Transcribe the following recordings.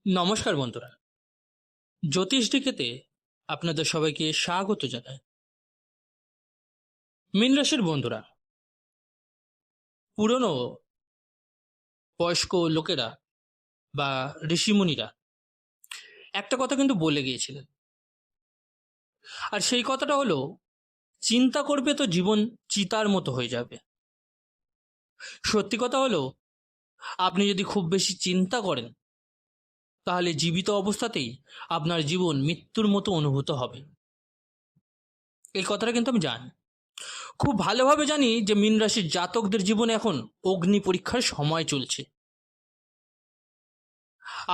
নমস্কার বন্ধুরা, জ্যোতিষ ডিকেতে আপনাদের সবাইকে স্বাগত জানাই। মীন রাশির বন্ধুরা, পুরনো বয়স্ক লোকেরা বা ঋষিমুনিরা একটা কথা কিন্তু বলে গিয়েছিলেন, আর সেই কথাটা হলো, চিন্তা করবে তো জীবন চিতার মতো হয়ে যাবে। সত্যি কথা হলো, আপনি যদি খুব বেশি চিন্তা করেন তাহলে জীবিত অবস্থাতেই আপনার জীবন মৃত্যুর মতো অনুভূত হবে। এই কথাটা কিন্তু আমি জানি, খুব ভালোভাবে জানি যে মীন রাশির জাতকদের জীবনে এখন অগ্নি পরীক্ষার সময় চলছে।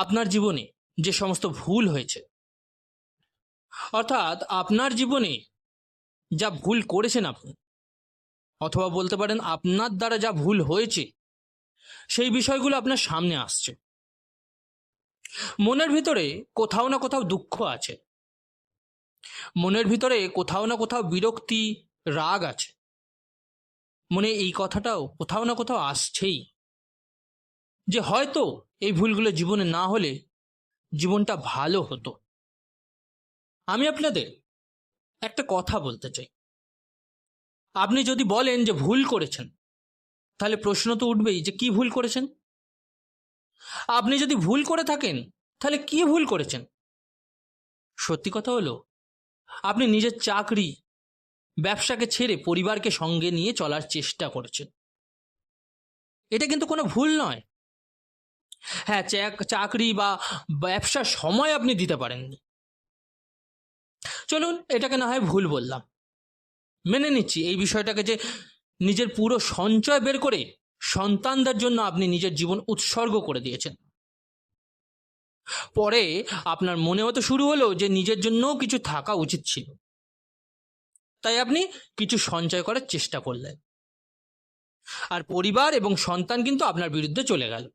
আপনার জীবনে যে সমস্ত ভুল হয়েছে, অর্থাৎ আপনার জীবনে যা ভুল করেছেন আপনি, অথবা বলতে পারেন আপনার দ্বারা যা ভুল হয়েছে, সেই বিষয়গুলো আপনার সামনে আসছে। মনের ভিতরে কোথাও না কোথাও দুঃখ আছে, মনের ভিতরে কোথাও না কোথাও বিরক্তি, রাগ আছে, মনে এই কথাটাও কোথাও না কোথাও আসছেই যে হয়তো এই ভুলগুলো জীবনে না হলে জীবনটা ভালো হতো। আমি আপনাদের একটা কথা বলতে চাই, আপনি যদি বলেন যে ভুল করেছেন, তাহলে প্রশ্ন তো উঠবেই যে কি ভুল করেছেন। আপনি যদি ভুল করে থাকেন, তাহলে কি ভুল করেছেন? সত্যি কথা হলো, আপনি নিজের চাকরি, ব্যবসাকে ছেড়ে পরিবারকে সঙ্গে নিয়ে চলার চেষ্টা করেছেন। এটা কিন্তু কোনো ভুল নয়। হ্যাঁ, চাকরি বা ব্যবসার সময় আপনি দিতে পারেননি, চলুন এটাকে না হয় ভুল বললাম, মেনে নিচ্ছি এই বিষয়টাকে, যে নিজের পুরো সঞ্চয় বের করে সন্তানদের জন্য আপনি নিজের জীবন উৎসর্গ করে দিয়েছেন। পরে আপনার মনে হতে শুরু হলো যে নিজের জন্যও কিছু থাকা উচিত ছিল, তাই আপনি কিছু সঞ্চয় করার চেষ্টা করলেন, আর পরিবার এবং সন্তান কিন্তু আপনার বিরুদ্ধে চলে গেল।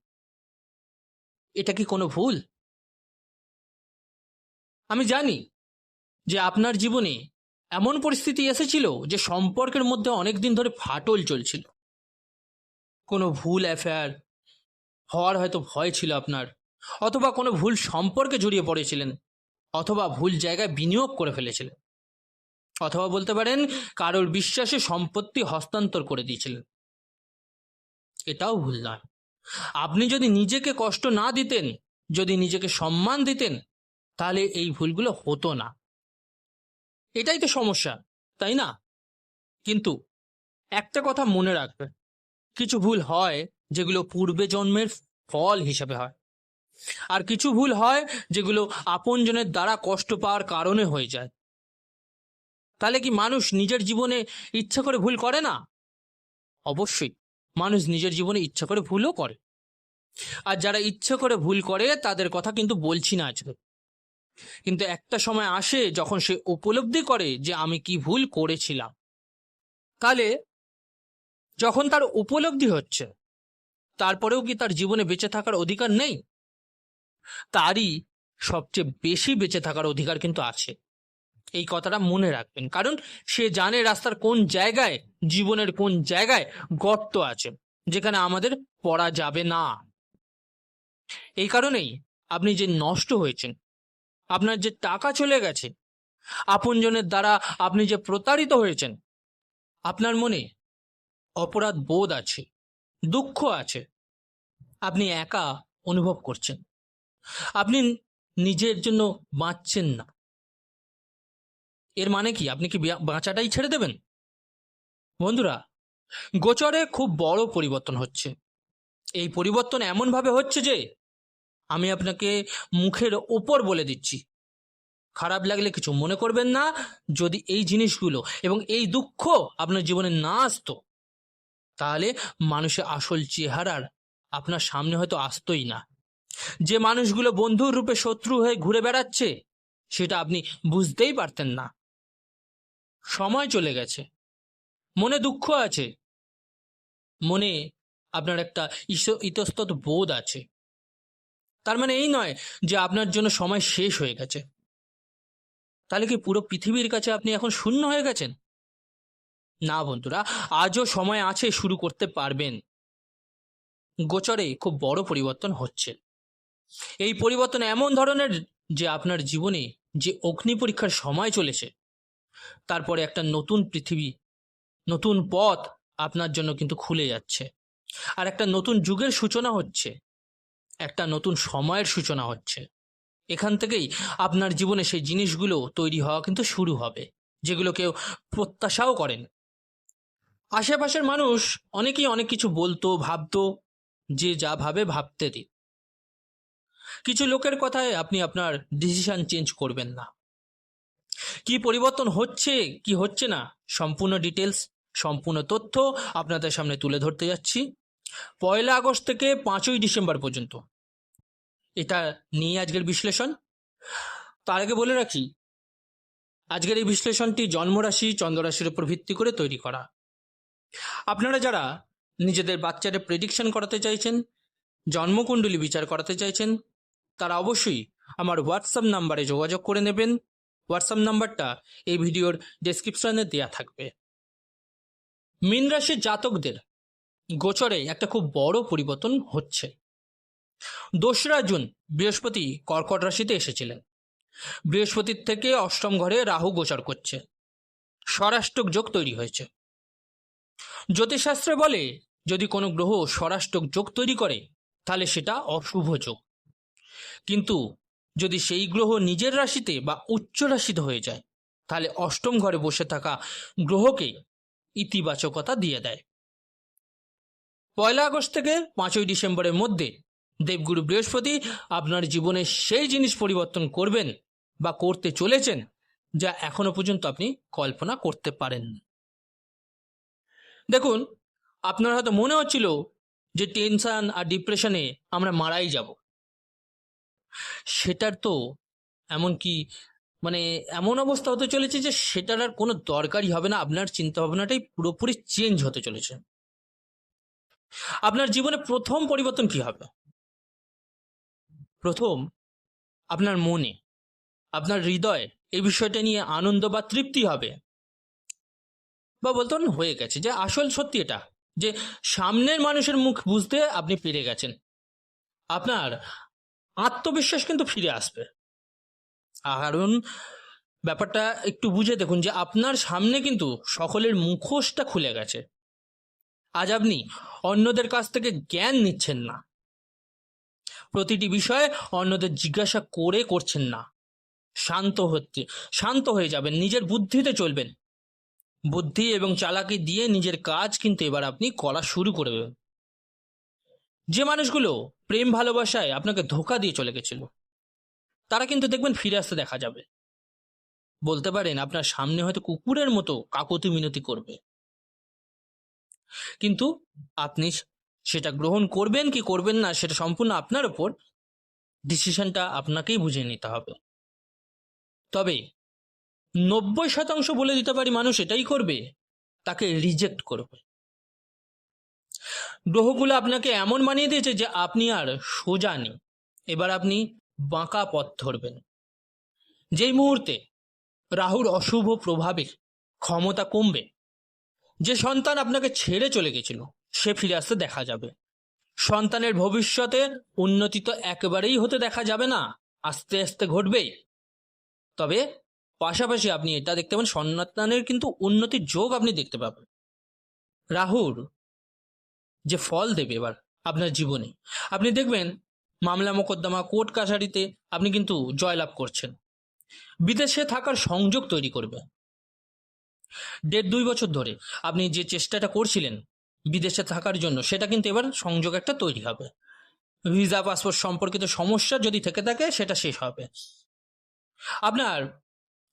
এটা কি কোনো ভুল? আমি জানি যে আপনার জীবনে এমন পরিস্থিতি এসেছিল যে সম্পর্কের মধ্যে অনেকদিন ধরে ফাটল চলছিল, কোনো ভুল অ্যাফেয়ার হওয়ার হয়তো ভয় ছিল আপনার, অথবা কোনো ভুল সম্পর্কে জড়িয়ে পড়েছিলেন, অথবা ভুল জায়গায় বিনিয়োগ করে ফেলেছিলেন, অথবা বলতে পারেন কারোর বিশ্বাসে সম্পত্তি হস্তান্তর করে দিয়েছিলেন। এটাও ভুল নয়। আপনি যদি নিজেকে কষ্ট না দিতেন, যদি নিজেকে সম্মান দিতেন, তাহলে এই ভুলগুলো হতো না। এটাই তো সমস্যা, তাই না? কিন্তু একটা কথা মনে রাখবেন, কিছু ভুল হয় যেগুলো পূর্বে জন্মের ফল হিসেবে হয়, আর কিছু ভুল হয় যেগুলো আপনজনের দ্বারা কষ্ট পাওয়ার কারণে হয়ে যায়। তাহলে কি মানুষ নিজের জীবনে ইচ্ছা করে ভুল করে না? অবশ্যই মানুষ নিজের জীবনে ইচ্ছা করে ভুলও করে, আর যারা ইচ্ছা করে ভুল করে তাদের কথা কিন্তু বলছি না আজকে, কিন্তু একটা সময় আসে যখন সে উপলব্ধি করে যে আমি কি ভুল করেছিলাম। তাহলে যখন তার উপলব্ধি হচ্ছে, তারপরেও কি তার জীবনে বেঁচে থাকার অধিকার নেই? তারই সবচেয়ে বেশি বেঁচে থাকার অধিকার কিন্তু আছে। এই কথাটা মনে রাখবেন, কারণ সে জানে রাস্তার কোন জায়গায়, জীবনের কোন জায়গায় গর্ত আছে যেখানে আমাদের পড়া যাবে না। এই কারণেই আপনি যে নষ্ট হয়েছেন, আপনার যে টাকা চলে গেছে, আপনজনের দ্বারা আপনি যে প্রতারিত হয়েছেন, আপনার মনে অপরাধ বোধ আছে, দুঃখ আছে, আপনি একা অনুভব করছেন, আপনি নিজের জন্য বাঁচছেন না। এর মানে কি আপনি কি বাঁচাটাই ছেড়ে দেবেন? বন্ধুরা, গোচরে খুব বড় পরিবর্তন হচ্ছে। এই পরিবর্তন এমনভাবে হচ্ছে যে আমি আপনাকে মুখের ওপর বলে দিচ্ছি, খারাপ লাগলে কিছু মনে করবেন না। যদি এই জিনিসগুলো এবং এই দুঃখ আপনার জীবনে না আসতো, তাহলে মানুষের আসল চেহারার আপনার সামনে হয়তো আসতোই না। যে মানুষগুলো বন্ধুর রূপে শত্রু হয়ে ঘুরে বেড়াচ্ছে, সেটা আপনি বুঝতেই পারতেন না। সময় চলে গেছে, মনে দুঃখ আছে, মনে আপনার একটা ইতস্তত বোধ আছে। তার মানে এই নয় যে আপনার জন্য সময় শেষ হয়ে গেছে। তাহলে কি পুরো পৃথিবীর কাছে আপনি এখন শূন্য হয়ে গেছেন? না বন্ধুরা, আজও সময় আছে, শুরু করতে পারবেন। গোচরে খুব বড় পরিবর্তন হচ্ছে। এই পরিবর্তন এমন ধরনের যে আপনার জীবনে যে অগ্নি পরীক্ষার সময় চলেছে, তারপরে একটা নতুন পৃথিবী, নতুন পথ আপনার জন্য কিন্তু খুলে যাচ্ছে। আর একটা নতুন যুগের সূচনা হচ্ছে, একটা নতুন সময়ের সূচনা হচ্ছে। এখান থেকেই আপনার জীবনে সেই জিনিসগুলো তৈরি হওয়া কিন্তু শুরু হবে, যেগুলো কেউ প্রত্যাশাও করেন। আশেপাশের মানুষ অনেকেই অনেক কিছু বলতো, ভাবতো, যে যা ভাবে ভাবতে দিন। কিছু লোকের কথায় আপনি আপনার ডিসিশন চেঞ্জ করবেন না। কি পরিবর্তন হচ্ছে কি হচ্ছে না, সম্পূর্ণ ডিটেলস, সম্পূর্ণ তথ্য আপনাদের সামনে তুলে ধরতে যাচ্ছি 1 আগস্ট থেকে 5ই ডিসেম্বর পর্যন্ত। এটা নিয়ে আজকের বিশ্লেষণ। তার আগে বলে রাখি, আজকের এই বিশ্লেষণটি জন্মরাশি, চন্দ্ররাশির উপর ভিত্তি করে তৈরি করা। আপনারা যারা নিজেদের বাচ্চাদের প্রেডিকশন করাতে চাইছেন, জন্মকুণ্ডলী বিচার করাতে চাইছেন, তারা অবশ্যই আমার হোয়াটসঅ্যাপ নাম্বারে যোগাযোগ করে নেবেন। হোয়াটসঅ্যাপ নাম্বারটা এই ভিডিওর ডেসক্রিপশনে দেওয়া থাকবে। মীন রাশির জাতকদের গোচরে একটা খুব বড় পরিবর্তন হচ্ছে। 2রা জুন বৃহস্পতি কর্কট রাশিতে এসেছিলেন। বৃহস্পতির থেকে অষ্টম ঘরে রাহু গোচর করছে, স্বরাষ্ট্রক যোগ তৈরি হয়েছে। জ্যোতিষশাস্ত্রে বলে, যদি কোনো গ্রহ স্বরাষ্ট্রক যোগ তৈরি করে তাহলে সেটা অশুভ যোগ। কিন্তু যদি সেই গ্রহ নিজের রাশিতে বা উচ্চ রাশিতে হয়ে যায়, তাহলে অষ্টম ঘরে বসে থাকা গ্রহকে ইতিবাচকতা দিয়ে দেয়। 1 আগস্ট থেকে 5ই ডিসেম্বরের মধ্যে দেবগুরু বৃহস্পতি আপনার জীবনে সেই জিনিস পরিবর্তন করবেন বা করতে চলেছেন যা এখনো পর্যন্ত আপনি কল্পনা করতে পারেন। দেখুন, আপনার হয়তো মনে হচ্ছিল যে টেনশন আর ডিপ্রেশনে আমরা মারাই যাব। সেটার তো এমনকি এমন অবস্থা হতে চলেছে যে সেটার আর কোনো দরকারই হবে না। আপনার চিন্তা ভাবনাটাই পুরোপুরি চেঞ্জ হতে চলেছে। আপনার জীবনে প্রথম পরিবর্তন কি হবে? প্রথম, আপনার মনে, আপনার হৃদয়ে এই বিষয়টা নিয়ে আনন্দ বা তৃপ্তি হবে, বা বলতে হয়ে গেছে যে আসল সত্যি এটা, যে সামনের মানুষের মুখ বুঝতে আপনি পেরে গেছেন। আপনার আত্মবিশ্বাস কিন্তু ফিরে আসবে। কারণ ব্যাপারটা একটু বুঝে দেখুন যে আপনার সামনে কিন্তু সকলের মুখোশটা খুলে গেছে। আজ আপনি অন্যদের কাছ থেকে জ্ঞান নিচ্ছেন না, প্রতিটি বিষয়ে অন্যদের জিজ্ঞাসা করে করছেন না। শান্ত হয়ে যাবেন, নিজের বুদ্ধিতে চলবেন। বুদ্ধি এবং চালাকি দিয়ে নিজের কাজ কিন্তু এবার আপনি করা শুরু করবেন। যে মানুষগুলো প্রেম ভালোবাসায় আপনাকে ধোঁকা দিয়ে চলে গেছিল, তারা কিন্তু দেখবেন ফিরে আসতে দেখা যাবে। বলতে পারেন আপনার সামনে হয়তো কুকুরের মতো কাকুতি মিনতি করবে, কিন্তু আপনি সেটা গ্রহণ করবেন কি করবেন না সেটা সম্পূর্ণ আপনার উপর। ডিসিশনটা আপনাকেই বুঝে নিতে হবে। তবে 90% বলে দিতে পারি মানুষ এটাই করবে, তাকে রিজেক্ট করবে। গ্রহগুলো আপনাকে এমন বানিয়ে দিয়েছে যে আপনি আর সোজা নেই, এবার আপনি বাঁকা পথ ধরবেন। যেই মুহূর্তে রাহুর অশুভ প্রভাবে ক্ষমতা কমবে, যে সন্তান আপনাকে ছেড়ে চলে গেছিল সে ফিরে আসতে দেখা যাবে। সন্তানের ভবিষ্যতে উন্নতি তো একেবারেই হতে দেখা যাবে না, আস্তে আস্তে ঘটবেই। তবে পাশাপাশি আপনি এটা দেখতে পাবেন, সন্তানের কিন্তু উন্নতির যোগ আপনি দেখতে পাবেন। রাহুর যে ফল দেবে এবার আপনার জীবনে, আপনি দেখবেন মামলা মোকদ্দমা, কোর্ট কাছারিতে আপনি কিন্তু জয়লাভ করছেন। বিদেশে থাকার সংযোগ তৈরি করবে। 1.5-2 বছর ধরে আপনি যে চেষ্টাটা করছিলেন বিদেশে থাকার জন্য, সেটা কিন্তু এবার সংযোগ একটা তৈরি হবে। ভিসা পাসপোর্ট সম্পর্কিত সমস্যা যদি থেকে থাকে সেটা শেষ হবে। আপনার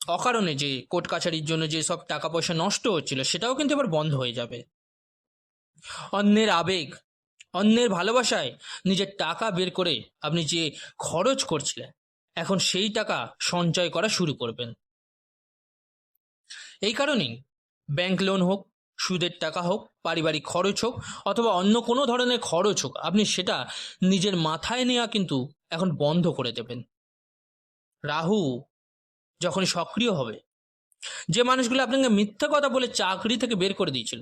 অকারণে যে কোর্ট কাছারির জন্য যে সব টাকা পয়সা নষ্ট হচ্ছিল সেটাও কিন্তু এবার বন্ধ হয়ে যাবে। অন্যের আবেগ, অন্যের ভালোবাসায় নিজের টাকা বের করে আপনি যে খরচ করছিলেন, এখন সেই টাকা সঞ্চয় করা শুরু করবেন। এই কারণেই ব্যাংক লোন হোক, সুদের টাকা হোক, পারিবারিক খরচ হোক, অথবা অন্য কোনো ধরনের খরচ হোক, আপনি সেটা নিজের মাথায় নেওয়া কিন্তু এখন বন্ধ করে দেবেন। রাহু যখন সক্রিয় হবে, যে মানুষগুলো আপনাকে মিথ্যা কথা বলে চাকরি থেকে বের করে দিয়েছিল,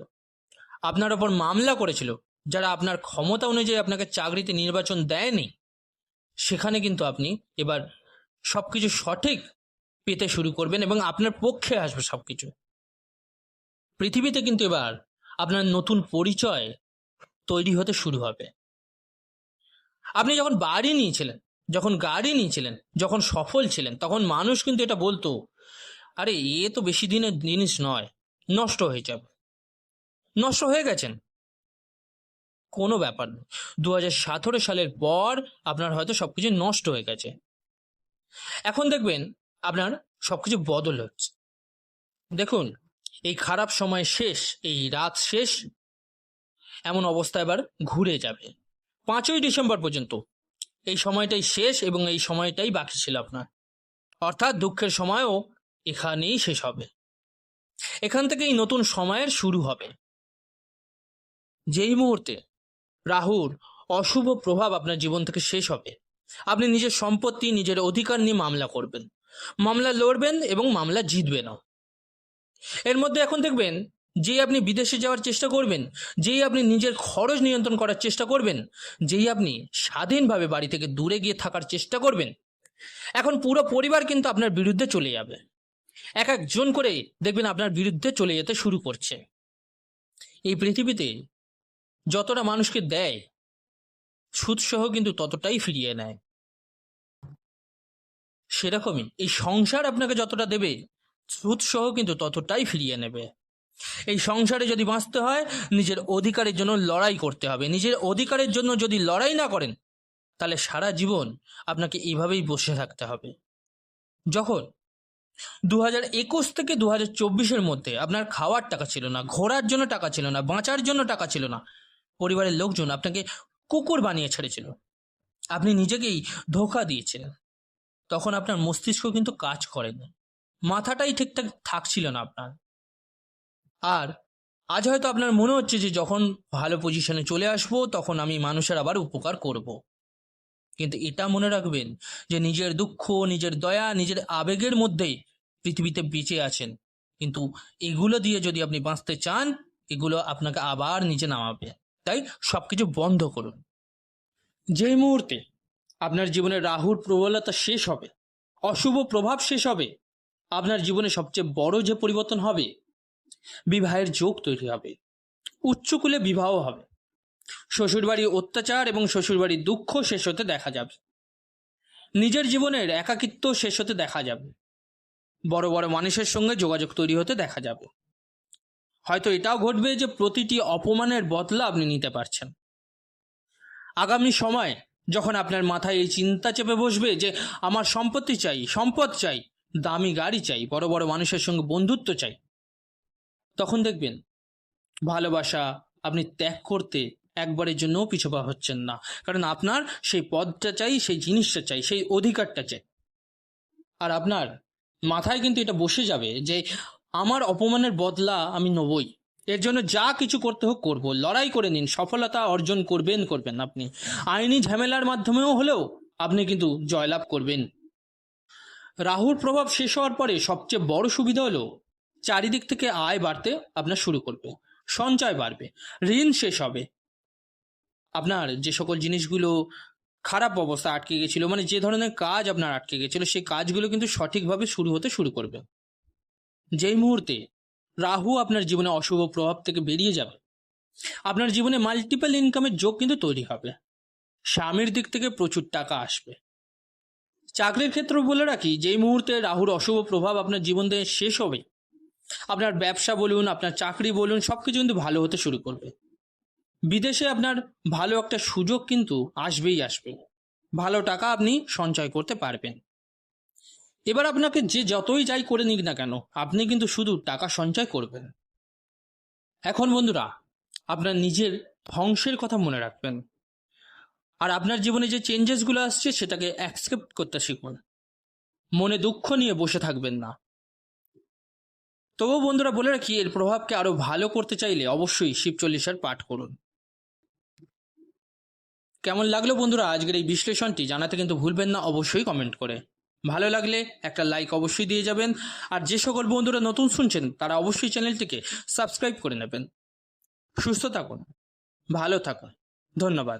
আপনার ওপর মামলা করেছিল, যারা আপনার ক্ষমতা অনুযায়ী আপনাকে চাকরিতে নির্বাচন দেয়নি, সেখানে কিন্তু আপনি এবার সবকিছু সঠিক পেতে শুরু করবেন এবং আপনার পক্ষে আসবে সবকিছু। পৃথিবীতে কিন্তু এবার আপনার নতুন পরিচয় তৈরি হতে শুরু হবে। আপনি যখন বাড়ি নিয়েছিলেন, যখন গাড়ি নিয়েছিলেন, যখন সফল ছিলেন, তখন মানুষ কিন্তু এটা বলতো, আরে এ তো বেশি দিনের জিনিস নয়, নষ্ট হয়ে যাবে। নষ্ট হয়ে গেছেন, কোনো ব্যাপার নেই। 2017 সালের পর আপনার হয়তো সবকিছু নষ্ট হয়ে গেছে। এখন দেখবেন আপনার সবকিছু বদল হচ্ছে। দেখুন, এই খারাপ সময় শেষ, এই রাত শেষ, এমন অবস্থা এবার ঘুরে যাবে। 5ই ডিসেম্বর পর্যন্ত এই সময়টাই শেষ এবং এই সময়টাই বাকি ছিল আপনার। অর্থাৎ দুঃখের সময়ও এখানেই শেষ হবে। এখান থেকেই নতুন সময়ের শুরু হবে। যেই মুহূর্তে রাহুর অশুভ প্রভাব আপনার জীবন থেকে শেষ হবে, আপনি নিজের সম্পত্তি, নিজের অধিকার নিয়ে মামলা করবেন, মামলা লড়বেন এবং মামলা জিতবেনও। এর মধ্যে এখন দেখবেন, যেই আপনি বিদেশে যাওয়ার চেষ্টা করবেন, যেই আপনি নিজের খরচ নিয়ন্ত্রণ করার চেষ্টা করবেন, যেই আপনি স্বাধীনভাবে বাড়ি থেকে দূরে গিয়ে থাকার চেষ্টা করবেন, এখন পুরো পরিবার কিন্তু আপনার বিরুদ্ধে চলে যাবে। এক একজন করে দেখবেন আপনার বিরুদ্ধে চলে যেতে শুরু করছে। এই পৃথিবীতে যতটা মানুষকে দেয়, সুদসহ কিন্তু ততটাই ফিরিয়ে নেয়। সেরকমই এই সংসার আপনাকে যতটা দেবে, সুদসহ কিন্তু ততটাই ফিরিয়ে নেবে। এই সংসারে যদি বাঁচতে হয়, নিজের অধিকারের জন্য লড়াই করতে হবে। নিজের অধিকারের জন্য যদি লড়াই না করেন, তাহলে সারা জীবন আপনাকে এইভাবেই বসে থাকতে হবে। যখন 2021 থেকে 2024-এর মধ্যে আপনার খাওয়ার টাকা ছিল না, ঘোরার জন্য টাকা ছিল না, বাঁচার জন্য টাকা ছিল না, পরিবারের লোকজন আপনাকে কুকুর বানিয়ে ছেড়েছিল, আপনি নিজেকেই ধোঁকা দিয়েছিলেন, তখন আপনার মস্তিষ্ক কিন্তু কাজ করেনি, মাথাটাই ঠিকঠাক থাকছিল না আপনার। আর আজ হয়তো আপনার মনে হচ্ছে যে যখন ভালো পজিশনে চলে আসবো তখন আমি মানুষের আবার উপকার করব। কিন্তু এটা মনে রাখবেন যে নিজের দুঃখ, নিজের দয়া, নিজের আবেগের মধ্যেই পৃথিবীতে বেঁচে আছেন। কিন্তু এগুলো দিয়ে যদি আপনি বাঁচতে চান, এগুলো আপনাকে আবার নিচে নামাবে। তাই সবকিছু বন্ধ করুন। যেই মুহূর্তে আপনার জীবনে রাহুর প্রবলতা শেষ হবে, অশুভ প্রভাব শেষ হবে, আপনার জীবনে সবচেয়ে বড় যে পরিবর্তন হবে, বিবাহের যোগ তৈরি হবে, উচ্চকুলে বিবাহ হবে, শ্বশুরবাড়ির অত্যাচার এবং শ্বশুরবাড়ির দুঃখ শেষ হতে দেখা যাবে, নিজের জীবনের একাকিত্ব শেষ হতে দেখা যাবে, বড় বড় মানুষের সঙ্গে যোগাযোগ তৈরি হতে দেখা যাবে। হয়তো এটাও ঘটবে যে প্রতিটি অপমানের বদলা আপনি নিতে পারছেন। আগামী সময় যখন আপনার মাথায় এই চিন্তা চেপে বসবে যে আমার সম্পত্তি চাই, সম্পদ চাই, দামি গাড়ি চাই, বড় বড় মানুষের সঙ্গে বন্ধুত্ব চাই, তখন দেখবেন ভালোবাসা আপনি ত্যাগ করতে একবারের জন্যও পিছপা হচ্ছেন না। কারণ আপনার সেই পদটা চাই, সেই জিনিসটা চাই, সেই অধিকারটা চাই। আর আপনার মাথায় কিন্তু এটা বসে যাবে যে আমার অপমানের বদলা আমি নেবই, এর জন্য যা কিছু করতে হোক করবো। লড়াই করে নিন, সফলতা অর্জন করবেন। আপনি আইনি ঝামেলার মাধ্যমেও হলেও আপনি কিন্তু জয়লাভ করবেন। রাহুর প্রভাব শেষ হওয়ার পরে সবচেয়ে বড় সুবিধা হলো চারিদিক থেকে আয় বাড়তে আপনার শুরু করবে, সঞ্চয় বাড়বে, ঋণ শেষ হবে, আপনার যে সকল জিনিসগুলো খারাপ অবস্থা আটকে গেছিল, মানে যে ধরনের কাজ আপনার আটকে গেছিল, সেই কাজগুলো কিন্তু সঠিকভাবে শুরু হতে শুরু করবে। যেই মুহূর্তে রাহু আপনার জীবনে অশুভ প্রভাব থেকে বেরিয়ে যাবে, আপনার জীবনে মাল্টিপল ইনকামের যোগ কিন্তু তৈরি হবে। স্বামীর দিক থেকে প্রচুর টাকা আসবে। চাকরির ক্ষেত্রে বলে রাখি, যেই মুহূর্তে রাহুর অশুভ প্রভাব আপনার জীবন থেকে শেষ হবে, আপনার ব্যবসা বলুন, আপনার চাকরি বলুন, সবকিছু কিন্তু ভালো হতে শুরু করবে। বিদেশে আপনার ভালো একটা সুযোগ কিন্তু আসবেই আসবে, ভালো টাকা আপনি সঞ্চয় করতে পারবেন। এবার আপনাকে যে যতই যাই করে নিক না কেন, আপনি কিন্তু শুধু টাকা সঞ্চয় করবেন। এখন বন্ধুরা, আপনার নিজের ধ্বংসের কথা মনে রাখবেন, আর আপনার জীবনে যে চেঞ্জেসগুলো আসছে সেটাকে অ্যাকসেপ্ট করতে শিখুন। মনে দুঃখ নিয়ে বসে থাকবেন না। তবুও বন্ধুরা বলে রাখি, এর প্রভাবকে আরো ভালো করতে চাইলে অবশ্যই শিব চল্লিশার পাঠ করুন। কেমন লাগলো বন্ধুরা আজকের এই বিশ্লেষণটি জানাতে কিন্তু ভুলবেন না, অবশ্যই কমেন্ট করে। ভালো লাগলে একটা লাইক অবশ্যই দিয়ে যাবেন। আর যে সকল বন্ধুরা নতুন শুনছেন তারা অবশ্যই চ্যানেলটিকে সাবস্ক্রাইব করে নেবেন। সুস্থ থাকুন, ভালো থাকুন, ধন্যবাদ।